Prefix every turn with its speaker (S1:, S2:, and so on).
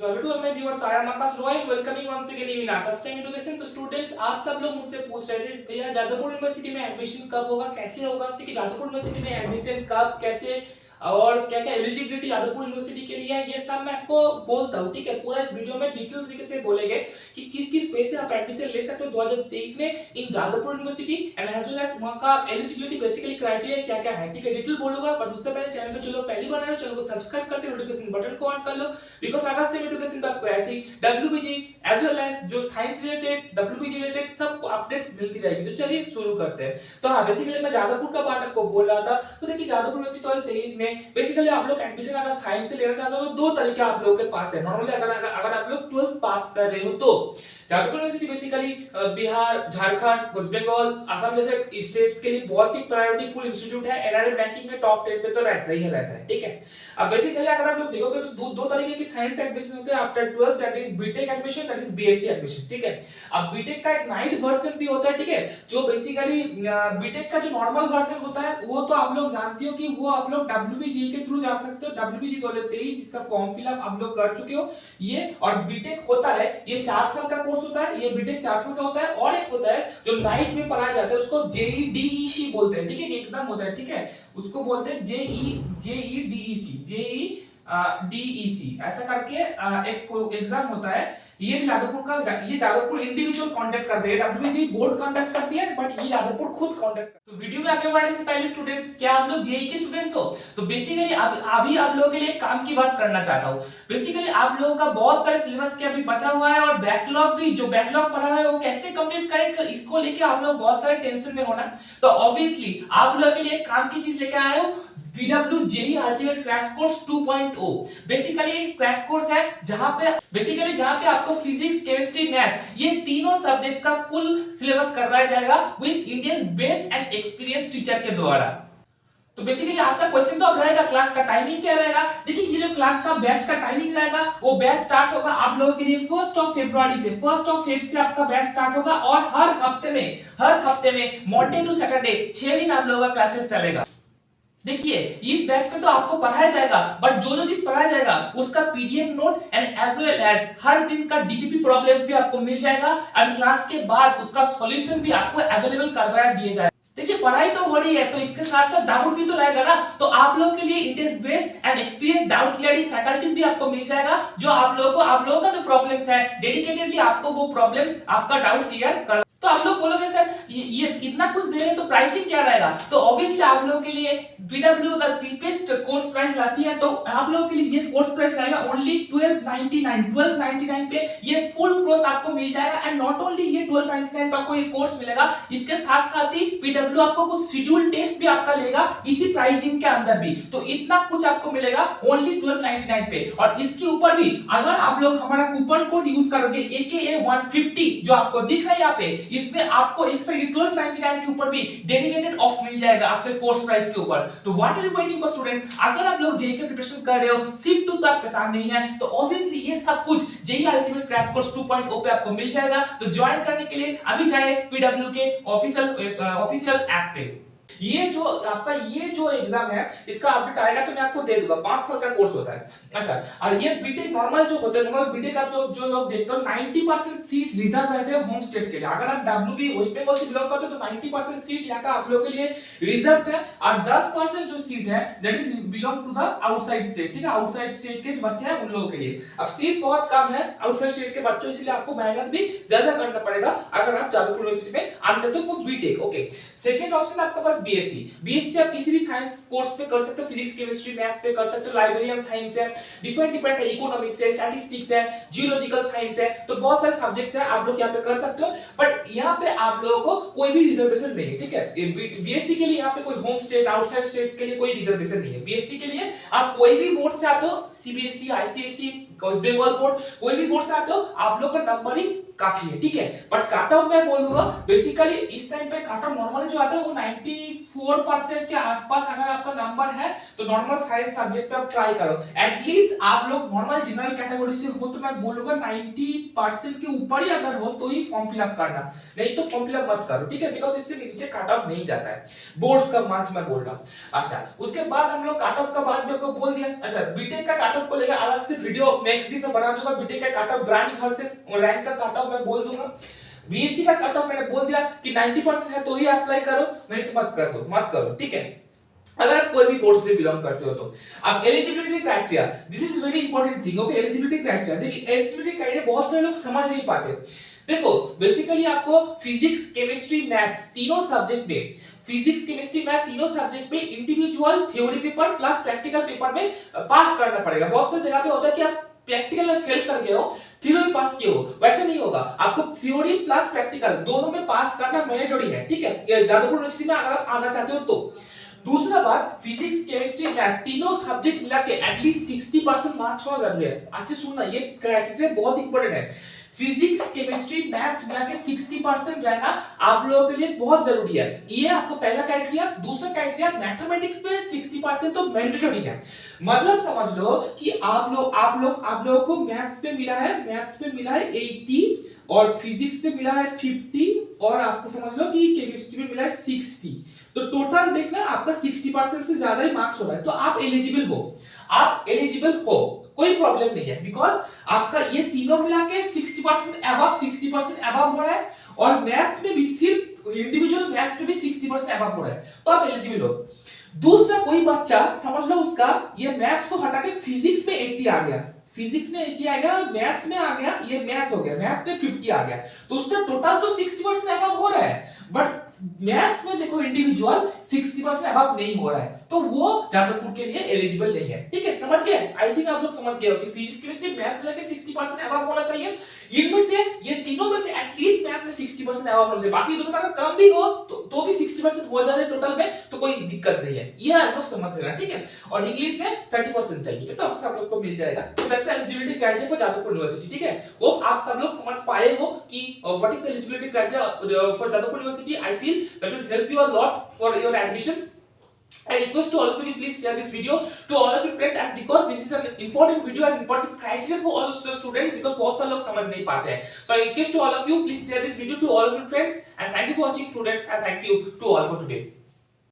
S1: So hello to all my viewers, I am Akash Roy welcoming once again in Akash Time Education। तो students आप सब लोग मुझसे पूछ रहे थे भैया जादवपुर यूनिवर्सिटी में एडमिशन कब होगा, कैसे होगा, ठीक है जादवपुर यूनिवर्सिटी में एडमिशन कब, कैसे और क्या क्या एलिजिबिलिटी जादवपुर यूनिवर्सिटी के लिए है, ये सब मैं आपको बोलता हूँ। ठीक है, पूरा इस वीडियो में डिटेल तरीके से बोलेंगे कि किस किस पे से आप एडमिशन ले सकते हो 2023 में in Jadavpur university and as well as वहां का एलिजिबिलिटी बेसिकली क्राइटेरिया क्या क्या है। ठीक है, डिटेल बोलूंगा बट उससे पहले चैनल पे चलो पहली बार आए हो चैनल को सब्सक्राइब करके नोटिफिकेशन बटन को ऑन कर लो, बिकॉज़ आकाश टाइम एजुकेशन पे आपको ऐसी डब्ल्यूबीजी एज वेल एज जो साइंस रिलेटेड डब्ल्यूबीजी रिलेटेड सब अपडेट्स मिलती रहेगी। तो चलिए शुरू करते हैं। तो हाँ, बेसिकली मैं जादवपुर का बात आपको बोल रहा था। तो देखिए जादवपुर यूनिवर्सिटी 2023 में बेसिकली आप लोग एडमिशन अगर साइंस से लेना चाहते हो तो दो तरीके आप लोगों के पास है। नॉर्मली अगर आप लोग 12th पास कर रहे हो तो Jadavpur university basically Bihar, Jharkhand, West Bengal, Assam जैसे स्टेट्स के लिए बहुत ही प्रायोरिटी फुल इंस्टीट्यूट है। एनआरएफ रैंकिंग में टॉप 10 पे तो रहता ही रहता है। ठीक है, अब बेसिकली अगर आप लोग देखोगे तो दो तरीके की साइंस एडमिशन होते हैं after 12th, that is BTech admission, that is BSc admission. ठीक है, अब बीटेक का एक नाइट वर्जन भी होता है। ठीक है, जो बेसिकली बीटेक का जो नॉर्मल वर्जन होता है वो तो आप लोग जानते हो कि वो आप लोग डब्ल्यूबीजी के थ्रू जा सकते हो। डब्ल्यूबीजी 2023 जिसका फॉर्म फिलअप आप लोग कर चुके हो ये, और बीटेक होता है ये 4 साल का कोर्स होता है, ये बीटेक 4 साल का होता है। और एक होता है जो नाइट में पढ़ाया जाता है उसको जेईडीईसी बोलते हैं। ठीक है, एक एग्जाम होता है, ठीक है, उसको बोलते हैं जेईडीईसी डीईसी ऐसा करके एक एग्जाम होता है। ये भी जादवपुर इंडिविजुअल कंडक्ट करते हैं, डब्ल्यूबीजी बोर्ड कंडक्ट करती है बट ये जादवपुर खुद कंडक्ट। तो वीडियो में आगे बढ़ने से पहले स्टूडेंट्स, क्या आप लोग जेई के स्टूडेंट्स हो? तो बेसिकली अभी आप लोगों के लिए काम की बात करना चाहता हूँ। बेसिकली आप लोगों का बहुत सारे सिलेबस के अभी बचा हुआ है और बैकलॉग भी, जो बैकलॉग पड़ा है वो कैसे कंप्लीट करें इसको लेके आप लोग बहुत सारे टेंशन में होना। तो ऑब्वियसली आप लोगों के लिए काम की चीज लेके आए हो, PW JEE ultimate crash course 2.0। Basically एक क्रैश कोर्स है जहां पे आपको फिजिक्स, केमिस्ट्री, मैथ्स ये तीनों सब्जेक्ट्स का फुल सिलेबस करवाया जाएगा with India's best and experience teacher के द्वारा। तो बेसिकली आपका क्वेश्चन तो अब रहेगा क्लास का टाइमिंग क्या रहेगा। देखिए ये जो क्लास का बैच का टाइमिंग रहेगा वो बैच स्टार्ट होगा आप लोगों के लिए 1 फरवरी से। 1 फेब से आपका बैच स्टार्ट होगा और हर हफ्ते में मंडे टू सैटरडे 6 दिन आप लोगों का क्लासेस चलेगा। देखिए इस बैच में तो आपको पढ़ाया जाएगा बट जो चीज पढ़ाया जाएगा उसका PDF note and as well as हर दिन का डीटीपी प्रॉब्लम्स भी आपको मिल जाएगा और क्लास के बाद उसका सॉल्यूशन भी आपको अवेलेबल करवाया दिया जाएगा। देखिए पढ़ाई तो हो रही है तो इसके साथ साथ डाउट भी तो रहेगा ना, तो आप लोगों के लिए interest based and experience doubt clearing faculties भी आपको मिल जाएगा जो आप लोगों का जो प्रॉब्लम्स है डेडिकेटेडली आपको वो प्रॉब्लम्स आपका डाउट क्लियर कर। तो आप लोग बोलोगे सर ये इतना कुछ दे रहे हैं तो प्राइसिंग क्या रहेगा? तो ऑब्वियसली आप लोगों के लिए PW the cheapest course price लाती है, तो आप लोगों के लिए ये कोर्स प्राइस आएगा ओनली 1299 पे ये फुल कोर्स आपको मिल जाएगा। एंड नॉट ओनली ये 1299 पे आपको ये कोर्स मिलेगा, इसके साथ साथ ही PW आपको कुछ शेड्यूल टेस्ट भी आपका लेगा इसी प्राइसिंग के अंदर भी। तो इतना कुछ आपको मिलेगा ओनली 1299 पे। और इसके ऊपर भी अगर आप लोग हमारा कूपन कोड यूज करोगे AKA150 जो आपको दिख रहा है यहाँ पे, इसमें आपको एक्स्ट्रा 1299 के ऊपर भी डेडिकेटेड ऑफ मिल जाएगा आपके कोर्स प्राइस के ऊपर। तो what are you waiting for students? अगर आप लोग जेईई की प्रिपरेशन कर रहे हो, शिफ्ट 2 तो आपके सामने ही है, तो ऑब्वियसली ये सब कुछ जेईई अल्टीमेट क्रैश कोर्स 2.0 पे आपको मिल जाएगा। तो ज्वाइन करने के लिए अभी जाए PW के ऑफिशियल ऐप पे। ये जो एग्जाम है इसका अपडेट आएगा तो मैं आपको दे दूंगा। 5 साल का कोर्स होता है। अच्छा, और ये बीटेक नॉर्मल जो होता है, नॉर्मल बीटेक आप जो लोग देखते हो 90% सीट रिजर्व रहते हैं होम स्टेट के लिए। अगर आप डब्ल्यूबी वेस्ट बंगाल से बिलोंग करते हो तो 90% सीट यहाँ का आप लोगों के लिए रिजर्व है और 10% जो सीट है that is belong to the outside state. ठीक है, आउटसाइड स्टेट के बच्चे हैं उन लोगों के लिए। अब सीट बहुत कम है आउटसाइड स्टेट के बच्चों, इसलिए आपको मेहनत भी ज्यादा करना पड़ेगा अगर आप जादवपुर यूनिवर्सिटी में आना चाहते हो for BTech. Okay, second option आपके पास बीएससी आप किसी भी साइंस कोर्स पे कर सकते हो, फिजिक्स, केमिस्ट्री, मैथ पे कर सकते हो। लाइब्रेरियन साइंस है, डिफरेंट है, इकोनॉमिक्स है, स्टैटिस्टिक्स है, जियोलॉजिकल साइंस है, तो बहुत सारे सब्जेक्ट्स हैं आप लोग यहाँ पे कर सकते हो। बट यहाँ पे आप लोगों को कोई भी रिजर्वेशन नहीं है। ठीक है, बीएससी के लिए यहाँ पे कोई होम स्टेट, आउटसाइड स्टेट्स के लिए कोई रिजर्वेशन नहीं है। बीएससी के लिए आप कोई भी बोर्ड से आते हो, CBSE, ICSE, West Bengal board, कोई भी बोर्ड से आते हो, आप लोग का नंबर ही काफी है। ठीक है, बट कट ऑफ मैं बोलूंगा बेसिकली इस टाइम पे कट ऑफ नॉर्मली जो आता है वो 94% के आसपास अगर आप आपका नंबर है तो नॉर्मल साइंस सब्जेक्ट पे आप ट्राई करो। एटलीस्ट आप लोग नॉर्मल जनरल कैटेगरी से हो तो मैं बोलूंगा 90% के ऊपर ही अगर हो तो ही फॉर्म फिलअप करना, नहीं तो फॉर्म फिलअप मत करो, ठीक है, बिकॉज इससे नीचे कट ऑफ नहीं जाता है, बोर्ड्स का मार्क्स मैं बोल रहा हूं। अच्छा, उसके बाद हम लोग कट ऑफ का बात भी आपको बोल दिया। अच्छा, बीटेक का कट ऑफ को लेकर अलग से वीडियो नेक्स्ट दिन में बना दूंगा। बीटेक का cut off branch versus rank का कट ऑफ मैं बोल दूंगा। बीएससी का कट ऑफ मैंने बोल दिया कि 90% है तो ही अप्लाई करो, नहीं तो मत करो, ठीक है, अगर आप कोई भी बोर्ड से बिलोंग करते हो तो। अब eligibility criteria, this is very important thing. Okay, eligibility criteria, देखिए एलिजिबिलिटी क्राइटेरिया बहुत सारे लोग समझ नहीं पाते। देखो बेसिकली आपको फिजिक्स केमिस्ट्री मैथ्स तीनों सब्जेक्ट में, फिजिक्स केमिस्ट्री मैथ तीनों सब्जेक्ट में individual theory paper plus practical paper में पास करना पड़ेगा। बहुत सारी जगह पे होता है कि आप प्रैक्टिकल में फेल कर गए हो, थ्योरी पास किए हो, वैसे नहीं होगा, आपको थ्योरी प्लस प्रैक्टिकल दोनों में पास करना मैंडेटरी है, ठीक है, जादवपुर यूनिवर्सिटी में अगर आप आना चाहते हो तो। दूसरा बात, फिजिक्स केमिस्ट्री मैथ तीनों सब्जेक्ट मिला के एटलीस्ट 60% मार्क्स होना जरूरी है। अच्छे सुनना, ये क्राइटेरिया बहुत इंपॉर्टेंट है। फिजिक्स केमिस्ट्री मैथ्स मिला के 60% रहना आप लोगों के लिए बहुत जरूरी है, ये आपका पहला क्राइटेरिया। दूसरा क्राइटेरिया, मैथमेटिक्स पे 60% तो मैंडेटरी है। मतलब समझ लो कि आप लोगों को मैथ्स पे मिला है 80 और फिजिक्स पे मिला है 50 और आपको समझ लो कि केमिस्ट्री में मिला है 60, तो टोटल देखना आपका 60% से ज्यादा ही मार्क्स हो रहा है, तो आप एलिजिबल हो, कोई प्रॉब्लम नहीं है, बिकॉज आपका ये तीनों मिला के 60% अबव हो रहा है और मैथ्स में भी सिर्फ इंडिविजुअल मैथ्स में भी 60% अबव हो रहा है, तो आप एलिजिबल हो। दूसरा, कोई बच्चा समझ लो उसका ये मैथ्स को हटा के फिजिक्स में 80 आ गया, फिजिक्स में 80 आ गया और मैथ्स में आ गया, ये मैथ हो गया, मैथ में 50 आ गया, तो उसका टोटल तो 60% अबव हो रहा है, बट मैथ्स में देखो इंडिविजुअल 60% अबव नहीं हो रहा है, तो वो जादवपुर के लिए एलिजिबल नहीं है, ठीक है, समझ गए? आई थिंक आप लोग समझ गए हो कि फिजिक्स केमिस्ट्री मैथ में 60% अबव होना चाहिए। इनमें से ये तीनों में से एटलीस्ट मैथ में 60% अबव होना चाहिए, बाकी दोनों में अगर कम भी हो तो भी 60% हो जा रहे टोटल में, तो कोई दिक्कत नहीं है, ये आप लोग समझ लेना, ठीक है। और इंग्लिश में 30% चाहिए, तो आप सब लोग को मिल जाएगा। तो that's eligibility criteria for Jadavpur university, ठीक है। होप आप सब लोग समझ पाए हो कि what is the eligibility criteria for Jadavpur university. I feel that will help you a lot for your admissions. I request to all of you, please share this video to all of your friends, as because this is an important video and important criteria for all of the students, because बहुत सारे लोग समझ नहीं पाते हैं। So I request to all of you, please share this video to all of your friends, and thank you for watching students, and thank you to all for today.